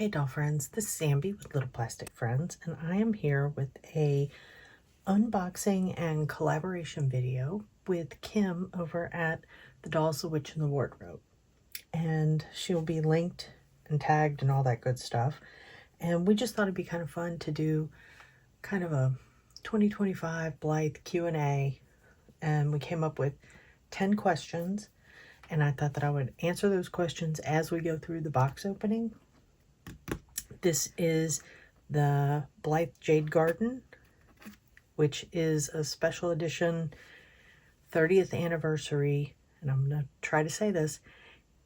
Hey doll friends, this is Zambi with Little Plastic Friends, and I am here with a unboxing and collaboration video with Kim over at The Dolls, the Witch, and the Wardrobe. And she'll be linked and tagged and all that good stuff. And we just thought it'd be kind of fun to do kind of a 2025 Blythe Q&A. And we came up with 10 questions. And I thought that I would answer those questions as we go through the box opening. This is the Blythe Jade Garden, which is a special edition 30th anniversary, and I'm going to try to say this,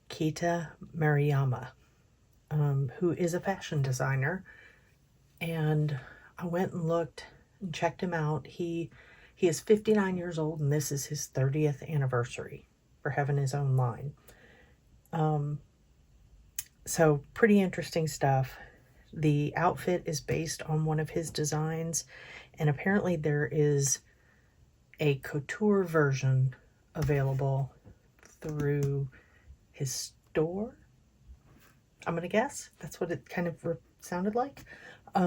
Kita Mariyama, who is a fashion designer. And I went and looked and checked him out. He is 59 years old, and this is his 30th anniversary for having his own line. So pretty interesting stuff. The outfit is based on one of his designs, and apparently there is a couture version available through his store. I'm gonna guess that's what it kind of sounded like. I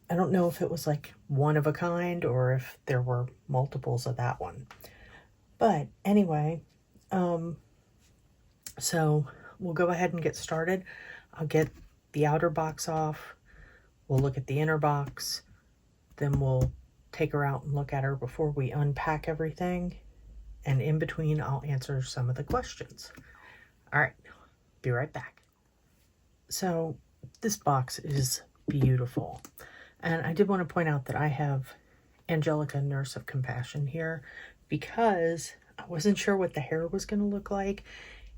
don't know if it was like one of a kind or if there were multiples of that one. But anyway, so we'll go ahead and get started. I'll get the outer box off. We'll look at the inner box. Then we'll take her out and look at her before we unpack everything. And in between, I'll answer some of the questions. All right, be right back. So this box is beautiful. And I did want to point out that I have Angelica, Nurse of Compassion here, because I wasn't sure what the hair was going to look like.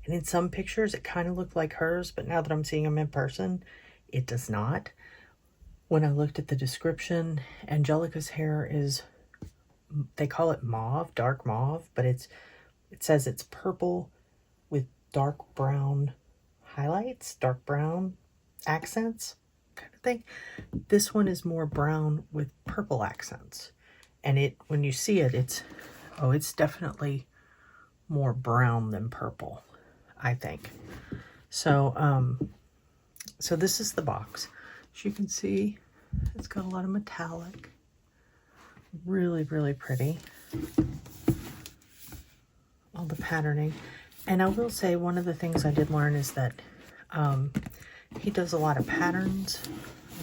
And in some pictures, it kind of looked like hers, but now that I'm seeing them in person, it does not. When I looked at the description, Angelica's hair is, they call it mauve, dark mauve, but it says it's purple with dark brown highlights, dark brown accents kind of thing. This one is more brown with purple accents. And when you see it, it's definitely more brown than purple, I think. So, so this is the box. As you can see, it's got a lot of metallic. Really, really pretty. All the patterning. And I will say one of the things I did learn is that he does a lot of patterns,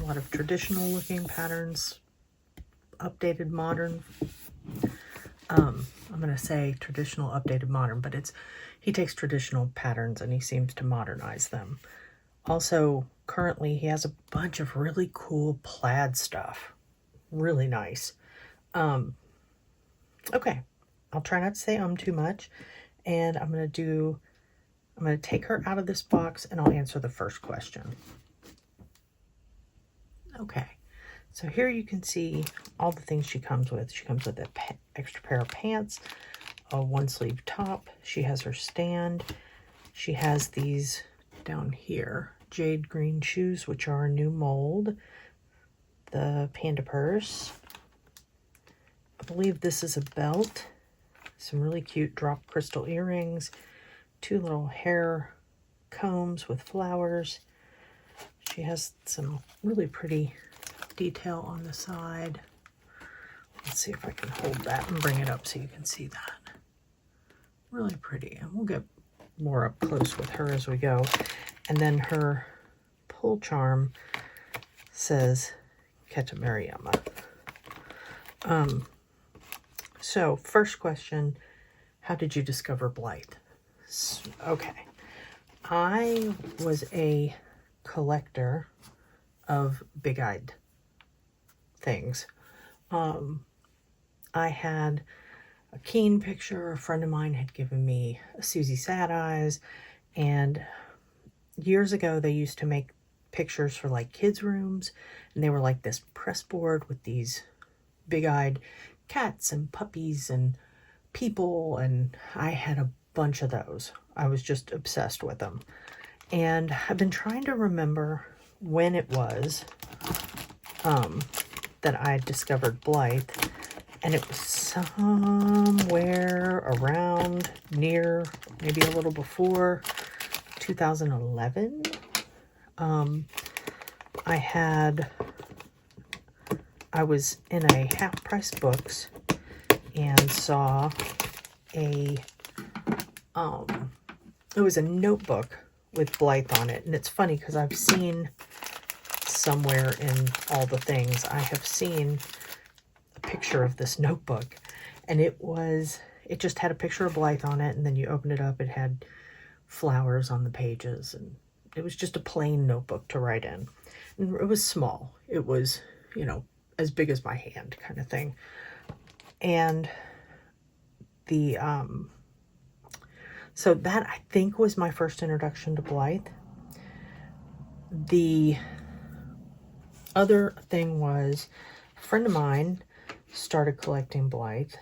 a lot of traditional looking patterns, updated modern. I'm going to say traditional, updated, modern, but he takes traditional patterns and he seems to modernize them. Also, currently, he has a bunch of really cool plaid stuff. Really nice. Okay, I'll try not to say too much, and I'm going to take her out of this box and I'll answer the first question. Okay. So here you can see all the things she comes with. She comes with an extra pair of pants, a one sleeve top. She has her stand. She has these down here, jade green shoes, which are a new mold. The panda purse. I believe this is a belt. Some really cute drop crystal earrings. 2 little hair combs with flowers. She has some really pretty detail on the side. Let's see if I can hold that and bring it up so you can see that. Really pretty. And we'll get more up close with her as we go. And then her pull charm says Kita Mariyama. So first question, how did you discover Blythe? Okay. I was a collector of big-eyed things. I had a Keen picture. A friend of mine had given me a Susie Sad Eyes, and years ago they used to make pictures for like kids' rooms, and they were like this press board with these big-eyed cats and puppies and people, and I had a bunch of those. I was just obsessed with them, and I've been trying to remember when it was that I discovered Blythe, and it was somewhere around near, maybe a little before 2011. I was in a Half Price Books and saw it was a notebook with Blythe on it. And it's funny because I've seen somewhere in all the things, I have seen a picture of this notebook, and it just had a picture of Blythe on it, and then you open it up, it had flowers on the pages, and it was just a plain notebook to write in. And it was small. It was, as big as my hand kind of thing. And so that, I think, was my first introduction to Blythe. The other thing was a friend of mine started collecting Blythe,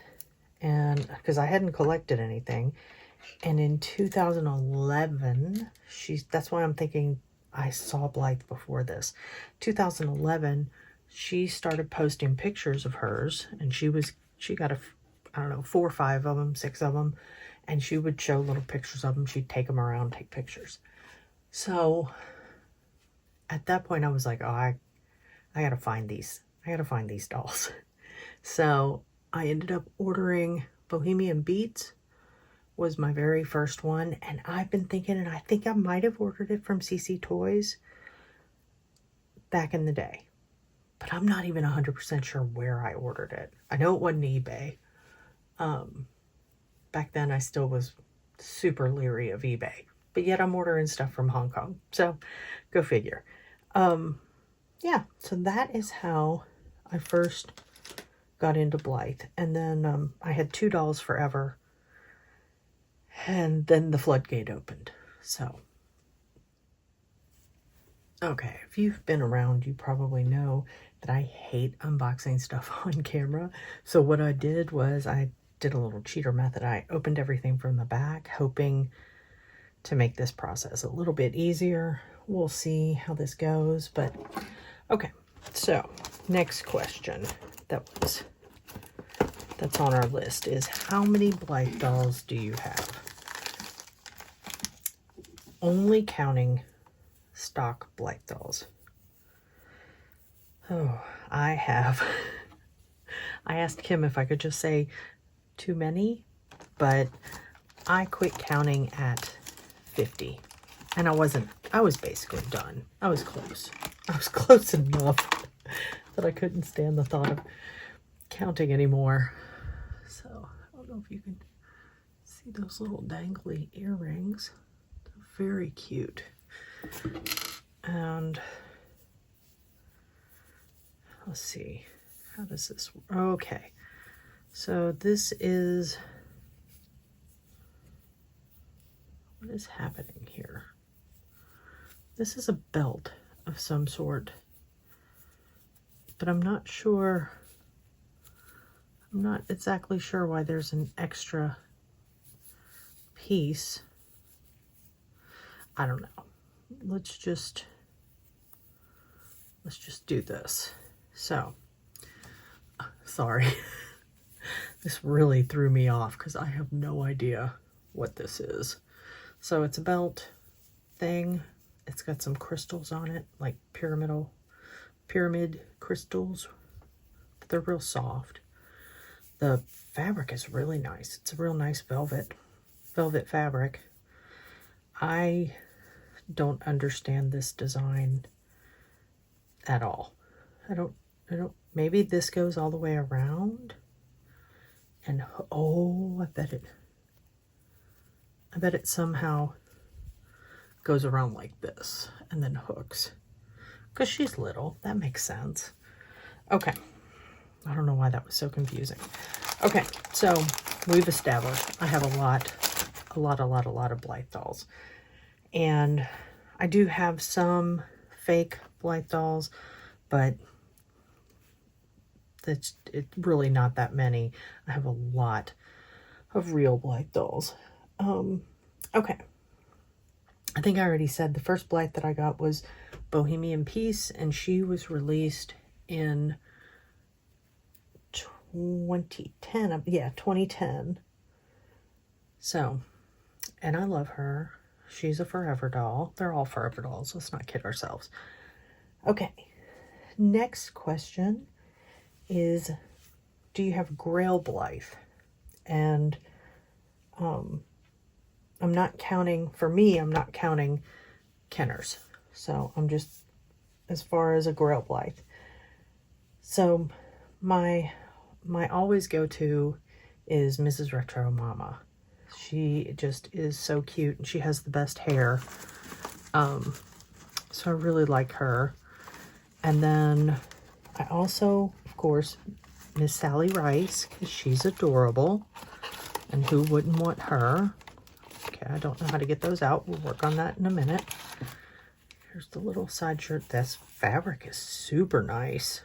and because I hadn't collected anything, and in 2011, that's why I'm thinking I saw Blythe before this. 2011, she started posting pictures of hers, and she got I don't know, 4 or 5 of them, 6 of them, and she would show little pictures of them. She'd take them around, take pictures. So at that point, I was like, oh, I gotta find these. I gotta find these dolls. So I ended up ordering Bohemian Beats, was my very first one. And I've been thinking, and I think I might have ordered it from CC Toys back in the day. But I'm not even 100% sure where I ordered it. I know it wasn't eBay. Back then I still was super leery of eBay. But yet I'm ordering stuff from Hong Kong. So go figure. Yeah, so that is how I first got into Blythe. And then I had 2 dolls forever. And then the floodgate opened. So, okay, if you've been around, you probably know that I hate unboxing stuff on camera. So what I did was I did a little cheater method. I opened everything from the back, hoping to make this process a little bit easier. We'll see how this goes, but okay. So next question that's on our list is, how many Blythe dolls do you have? Only counting stock Blythe dolls. Oh, I asked Kim if I could just say too many, but I quit counting at 50. And I was basically done. I was close. I was close enough that I couldn't stand the thought of counting anymore. So, I don't know if you can see those little dangly earrings. They're very cute. And let's see. How does this work? Okay. So this is, what is happening here? This is a belt of some sort, but I'm not exactly sure why there's an extra piece. I don't know. Let's just do this. So, sorry. This really threw me off because I have no idea what this is. So it's a belt thing. It's got some crystals on it, like pyramid crystals, but they're real soft. The fabric is really nice. It's a real nice velvet fabric. I don't understand this design at all. I don't, maybe this goes all the way around. And, oh, I bet it somehow goes around like this and then hooks. Because she's little. That makes sense. Okay. I don't know why that was so confusing. Okay, so we've established I have a lot of Blythe dolls. And I do have some fake Blythe dolls, but it's really not that many. I have a lot of real Blythe dolls. Okay. I think I already said the first Blythe that I got was Bohemian Peace, and she was released in 2010. Yeah, 2010. So, and I love her. She's a forever doll. They're all forever dolls. Let's not kid ourselves. Okay. Next question is, do you have Grail Blythe? And I'm not counting, for me, I'm not counting Kenners. So I'm just, as far as a Grail Blythe. So my always go-to is Mrs. Retro Mama. She just is so cute, and she has the best hair. So I really like her. And then I also, of course, Miss Sally Rice, because she's adorable. And who wouldn't want her? Okay, I don't know how to get those out. We'll work on that in a minute. Here's the little side shirt. This fabric is super nice.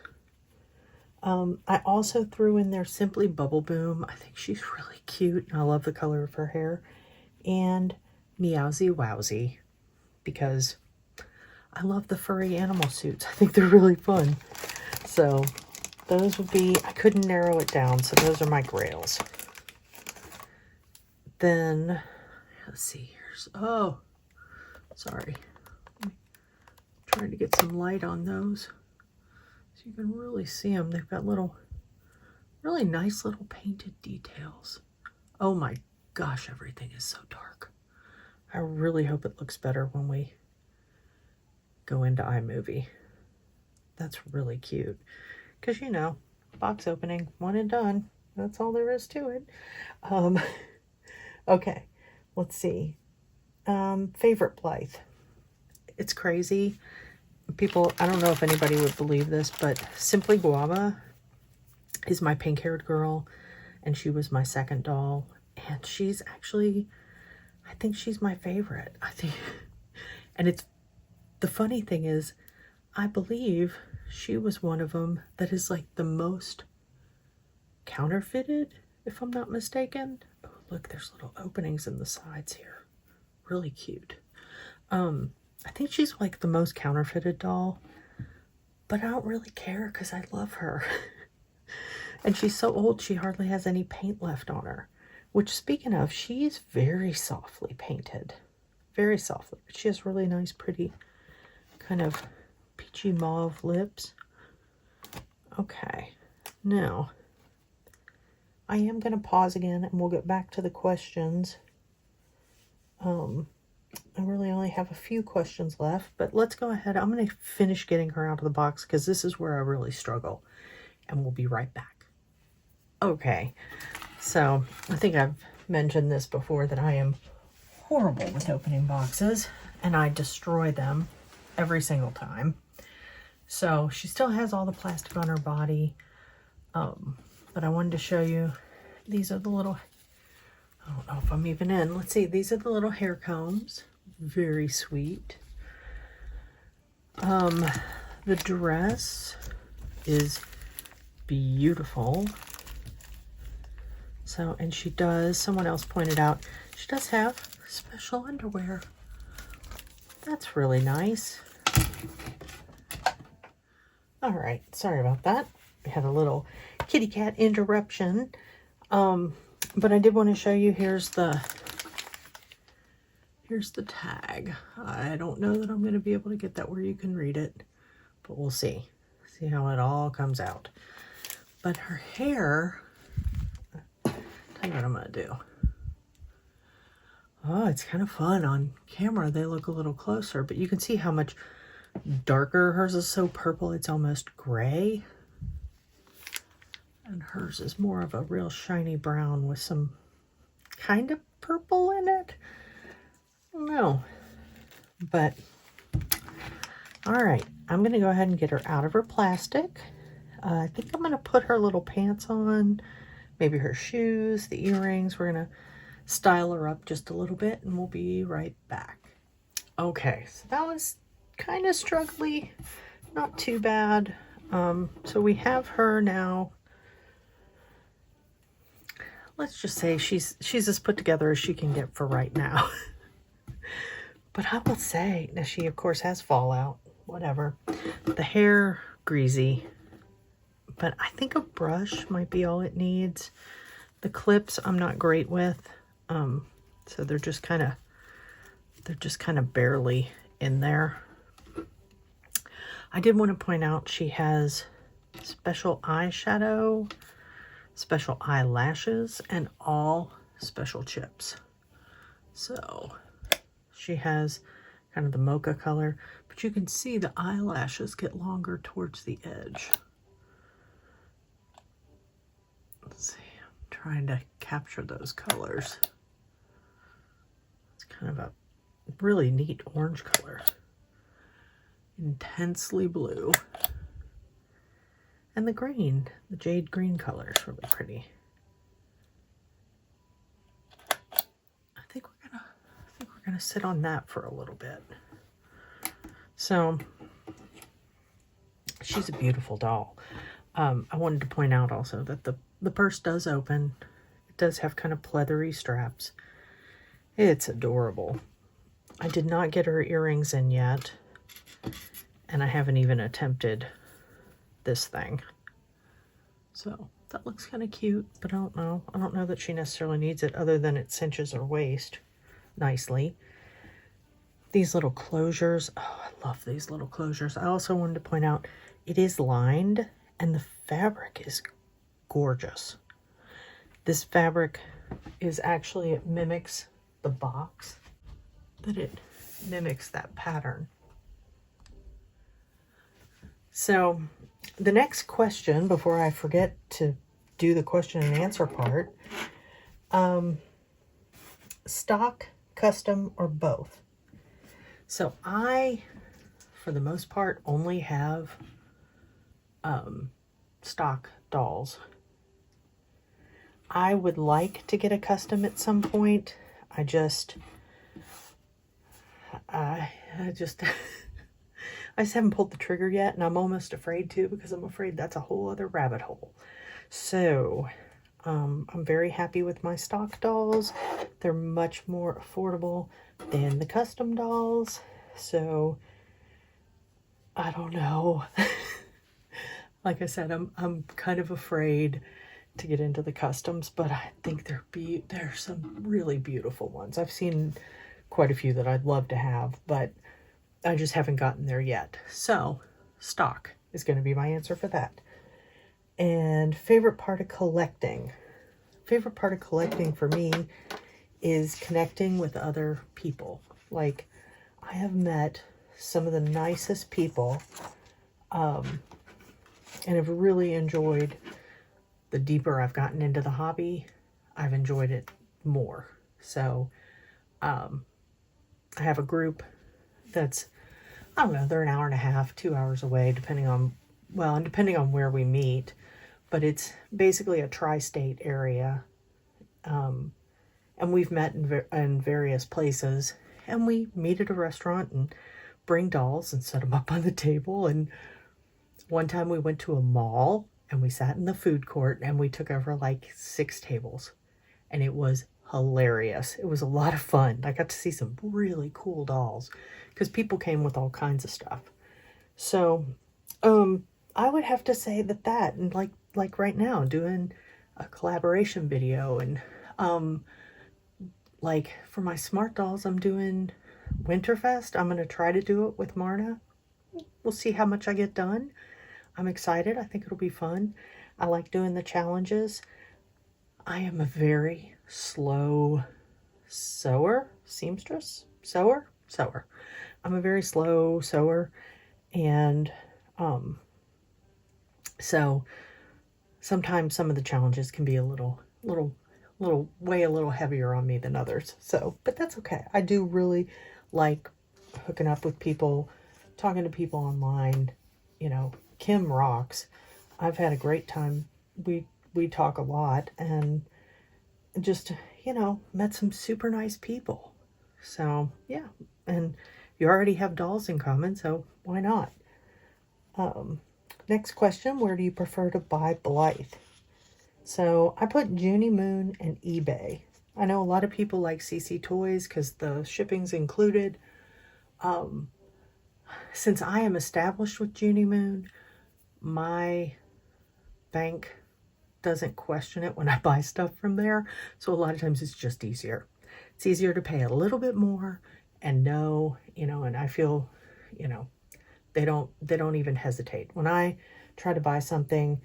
I also threw in there Simply Bubble Boom. I think she's really cute. I love the color of her hair. And Meowsy Wowsy, because I love the furry animal suits. I think they're really fun. So those would be, I couldn't narrow it down, so those are my grails. Then, let's see, here's, oh, sorry. I'm trying to get some light on those so you can really see them. They've got little, really nice little painted details. Oh my gosh, everything is so dark. I really hope it looks better when we go into iMovie. That's really cute. Because, you know, box opening, one and done. That's all there is to it. Okay, let's see. Favorite Blythe. It's crazy. People, I don't know if anybody would believe this, but Simply Guava is my pink-haired girl, and she was my second doll. And she's actually, I think she's my favorite. I think, and it's, the funny thing is, I believe she was one of them that is like the most counterfeited, if I'm not mistaken. Oh, look, there's little openings in the sides here. Really cute. I think she's like the most counterfeited doll, but I don't really care because I love her. And she's so old, she hardly has any paint left on her. Which, speaking of, she's very softly painted. Very softly. But she has really nice, pretty, kind of peachy mauve lips. Okay. Now, I am going to pause again, and we'll get back to the questions. I really only have a few questions left, but let's go ahead. I'm going to finish getting her out of the box because this is where I really struggle, and we'll be right back. Okay, so I think I've mentioned this before, that I am horrible with opening boxes, and I destroy them every single time. So she still has all the plastic on her body, but I wanted to show you, these are the little, I don't know if I'm even in. Let's see, these are the little hair combs. Very sweet. The dress is beautiful. So, and she does, someone else pointed out, she does have special underwear. That's really nice. All right, sorry about that. We had a little kitty cat interruption. But I did want to show you, here's the tag. I don't know that I'm going to be able to get that where you can read it, but we'll see. See how it all comes out. But her hair, tell you what I'm going to do. Oh, it's kind of fun on camera. They look a little closer, but you can see how much darker. Hers is so purple, it's almost gray. And hers is more of a real shiny brown with some kind of purple in it. I don't know. But, all right. I'm going to go ahead and get her out of her plastic. I think I'm going to put her little pants on. Maybe her shoes, the earrings. We're going to style her up just a little bit, and we'll be right back. Okay. So that was kind of struggly. Not too bad. So we have her now. Let's just say she's as put together as she can get for right now. But I will say, now she of course has fallout, whatever. The hair, greasy. But I think a brush might be all it needs. The clips I'm not great with. So they're just kind of They're just kind of barely in there. I did want to point out she has special eyeshadow, special eyelashes, and all special chips. So she has kind of the mocha color, but you can see the eyelashes get longer towards the edge. Let's see, I'm trying to capture those colors. It's kind of a really neat orange color. Intensely blue. And the green, the jade green color is really pretty. I think we're gonna sit on that for a little bit. So she's a beautiful doll. I wanted to point out also that the purse does open. It does have kind of pleathery straps. It's adorable. I did not get her earrings in yet, and I haven't even attempted this thing. So that looks kind of cute, but I don't know. I don't know that she necessarily needs it other than it cinches her waist nicely. These little closures. Oh, I love these little closures. I also wanted to point out it is lined and the fabric is gorgeous. This fabric is actually, it mimics the box, that it mimics that pattern. So the next question, before I forget to do the question and answer part, stock, custom, or both? So I, for the most part, only have stock dolls. I would like to get a custom at some point. I just I just haven't pulled the trigger yet, and I'm almost afraid to, because I'm afraid that's a whole other rabbit hole. So I'm very happy with my stock dolls. They're much more affordable than the custom dolls. So I don't know. Like I said, I'm kind of afraid to get into the customs, but I think there's some really beautiful ones. I've seen quite a few that I'd love to have, but I just haven't gotten there yet. So stock is going to be my answer for that. And favorite part of collecting. Favorite part of collecting for me is connecting with other people. Like, I have met some of the nicest people, and have really enjoyed. The deeper I've gotten into the hobby, I've enjoyed it more. So I have a group that's, I don't know, they're an hour and a half, 2 hours away, depending on where we meet. But it's basically a tri-state area. And we've met in various places. And we meet at a restaurant and bring dolls and set them up on the table. And one time we went to a mall and we sat in the food court and we took over like 6 tables. And it was hilarious. It was a lot of fun. I got to see some really cool dolls because people came with all kinds of stuff. So I would have to say that and like right now, doing a collaboration video, and like for my smart dolls, I'm doing Winterfest. I'm going to try to do it with Marna. We'll see how much I get done. I'm excited. I think it'll be fun. I like doing the challenges. I am a very slow sewer. I'm a very slow sewer, and so sometimes some of the challenges can be a little heavier on me than others. So, but that's okay. I do really like hooking up with people, talking to people online. You know, Kim rocks. I've had a great time. We talk a lot, and just, you know, met some super nice people. So yeah, and you already have dolls in common, so why not? Next question, where do you prefer to buy Blythe? So I put Junie Moon and eBay. I know a lot of people like CC Toys because the shipping's included. Since I am established with Junie Moon, my bank doesn't question it when I buy stuff from there. So a lot of times it's just easier. It's easier to pay a little bit more and no, you know, and I feel, you know, they don't even hesitate. When I try to buy something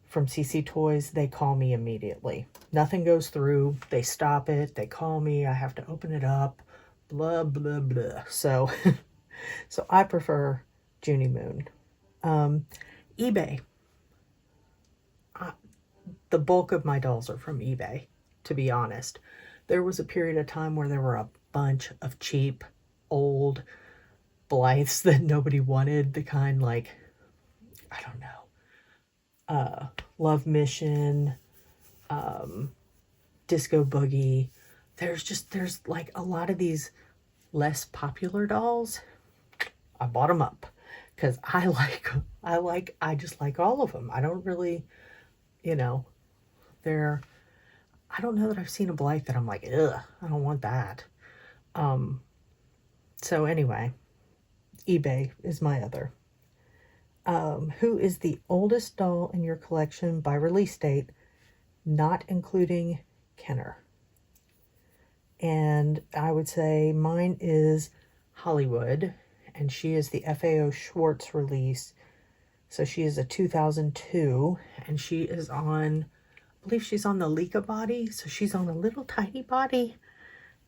from CC Toys, they call me immediately. Nothing goes through. They stop it. They call me. I have to open it up. Blah, blah, blah. So, so I prefer Junie Moon. eBay. The bulk of my dolls are from eBay, to be honest. There was a period of time where there were a bunch of cheap, old Blythes that nobody wanted. The kind like, I don't know, Love Mission, Disco Boogie. There's like a lot of these less popular dolls. I bought them up because I just like all of them. I don't really, you know, I don't know that I've seen a Blythe that I'm like, ugh, I don't want that. So anyway, eBay is my other. Who is the oldest doll in your collection by release date, not including Kenner? And I would say mine is Hollywood, and she is the FAO Schwartz release. So she is a 2002, and she is on, I believe she's on the Leica body. So she's on a little tiny body.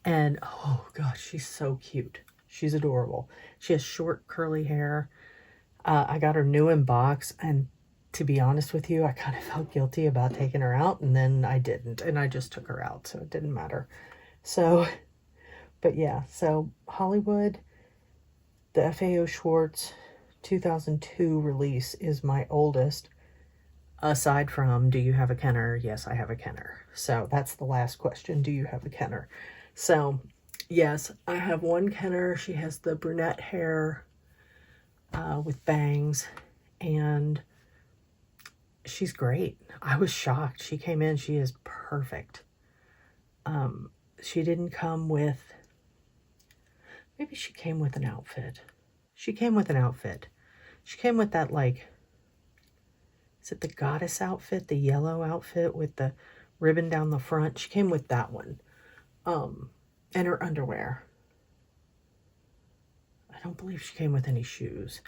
And oh gosh, she's so cute. She's adorable. She has short curly hair. I got her new in box, and to be honest with you, I kind of felt guilty about taking her out, and then I didn't, and I just took her out, so it didn't matter. So, but yeah, so Hollywood, the FAO Schwartz 2002 release is my oldest, aside from, do you have a Kenner? Yes, I have a Kenner. So that's the last question. Do you have a Kenner? So yes, I have one Kenner. She has the brunette hair with bangs, and she's great. I was shocked. She came in, she is perfect. She didn't come with, maybe she came with an outfit. She came with an outfit. She came with that, like, is it the goddess outfit? The yellow outfit with the ribbon down the front? She came with that one. And her underwear. I don't believe she came with any shoes,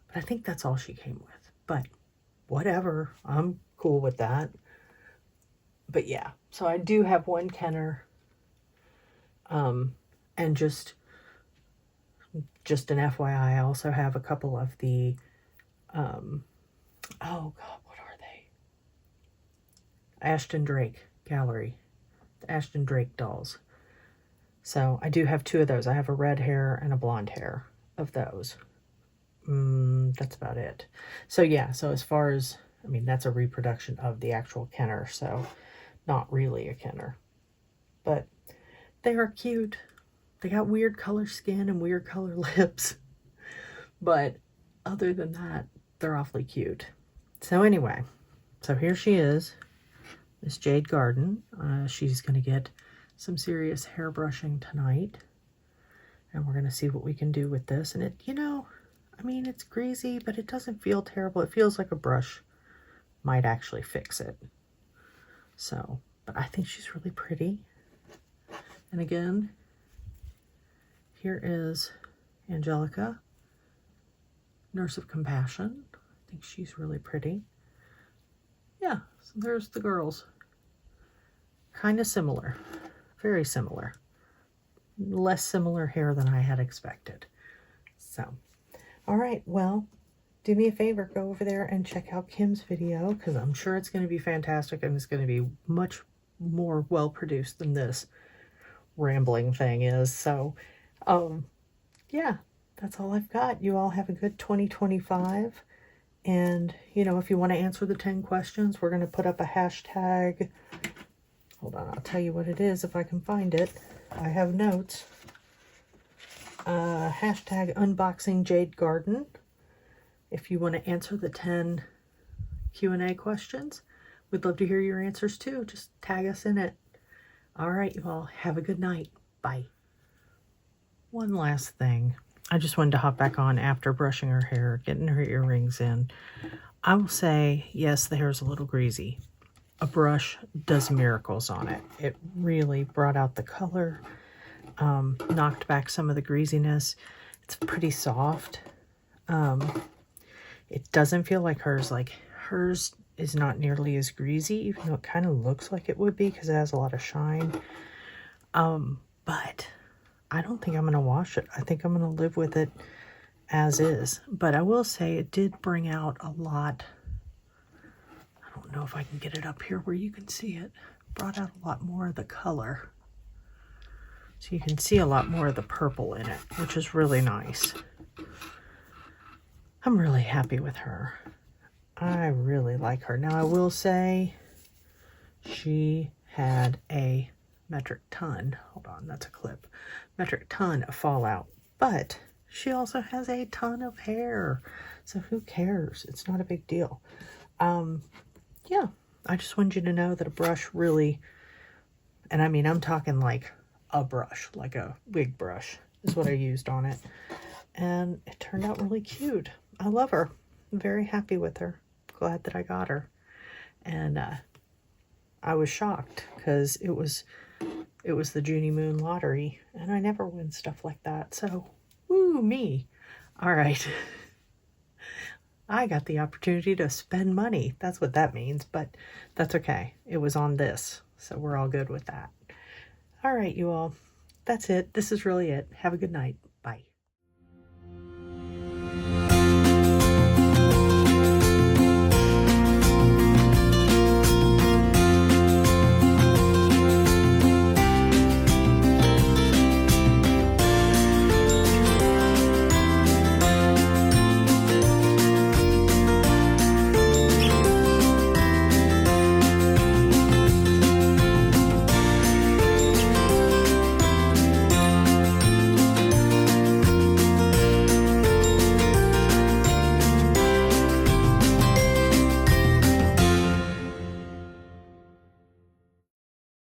but I think that's all she came with. But whatever, I'm cool with that. But yeah, so I do have one Kenner. And just an FYI, I also have a couple of the, oh God, what are they? Ashton Drake Gallery, the Ashton Drake dolls. So I do have two of those. I have a red hair and a blonde hair of those. That's about it. So yeah, so as far as, I mean, that's a reproduction of the actual Kenner, so not really a Kenner. But they are cute. They got weird color skin and weird color lips. But other than that, they're awfully cute. So anyway, so here she is, Miss Jade Garden. She's going to get some serious hair brushing tonight. And we're going to see what we can do with this. And it, you know, I mean, it's greasy, but it doesn't feel terrible. It feels like a brush might actually fix it. So, but I think she's really pretty. And again, here is Angelica, Nurse of Compassion. I think she's really pretty. Yeah, so there's the girls. Kind of similar. Very similar. Less similar hair than I had expected. So, all right, well, do me a favor, go over there and check out Kim's video, because I'm sure it's going to be fantastic, and it's going to be much more well-produced than this rambling thing is. So, yeah, that's all I've got. You all have a good 2025. And, you know, if you want to answer the 10 questions, we're going to put up a hashtag. Hold on, I'll tell you what it is if I can find it. I have notes. Hashtag unboxing Jade Garden. If you want to answer the 10 Q&A questions, we'd love to hear your answers too. Just tag us in it. All right, you all have a good night. Bye. One last thing. I just wanted to hop back on after brushing her hair, getting her earrings in. I will say, yes, the hair is a little greasy. A brush does miracles on it. It really brought out the color. knocked back some of the greasiness. It's pretty soft. It doesn't feel like hers. Like hers is not nearly as greasy, even though it kind of looks like it would be because it has a lot of shine. But I don't think I'm going to wash it. I think I'm going to live with it as is. But I will say it did bring out a lot. I don't know if I can get it up here where you can see it. Brought out a lot more of the color. So you can see a lot more of the purple in it, which is really nice. I'm really happy with her. I really like her. Now I will say she had a metric ton. Hold on, that's a clip. Metric ton of fallout. But she also has a ton of hair. So who cares? It's not a big deal. Yeah, I just wanted you to know that a brush really, and I mean, I'm talking like a brush, like a wig brush is what I used on it. And it turned out really cute. I love her. I'm very happy with her. Glad that I got her. And I was shocked because it was the Junie Moon lottery and I never win stuff like that. So, woo me. All right. I got the opportunity to spend money. That's what that means, but that's okay. It was on this, so we're all good with that. All right, you all. That's it. This is really it. Have a good night.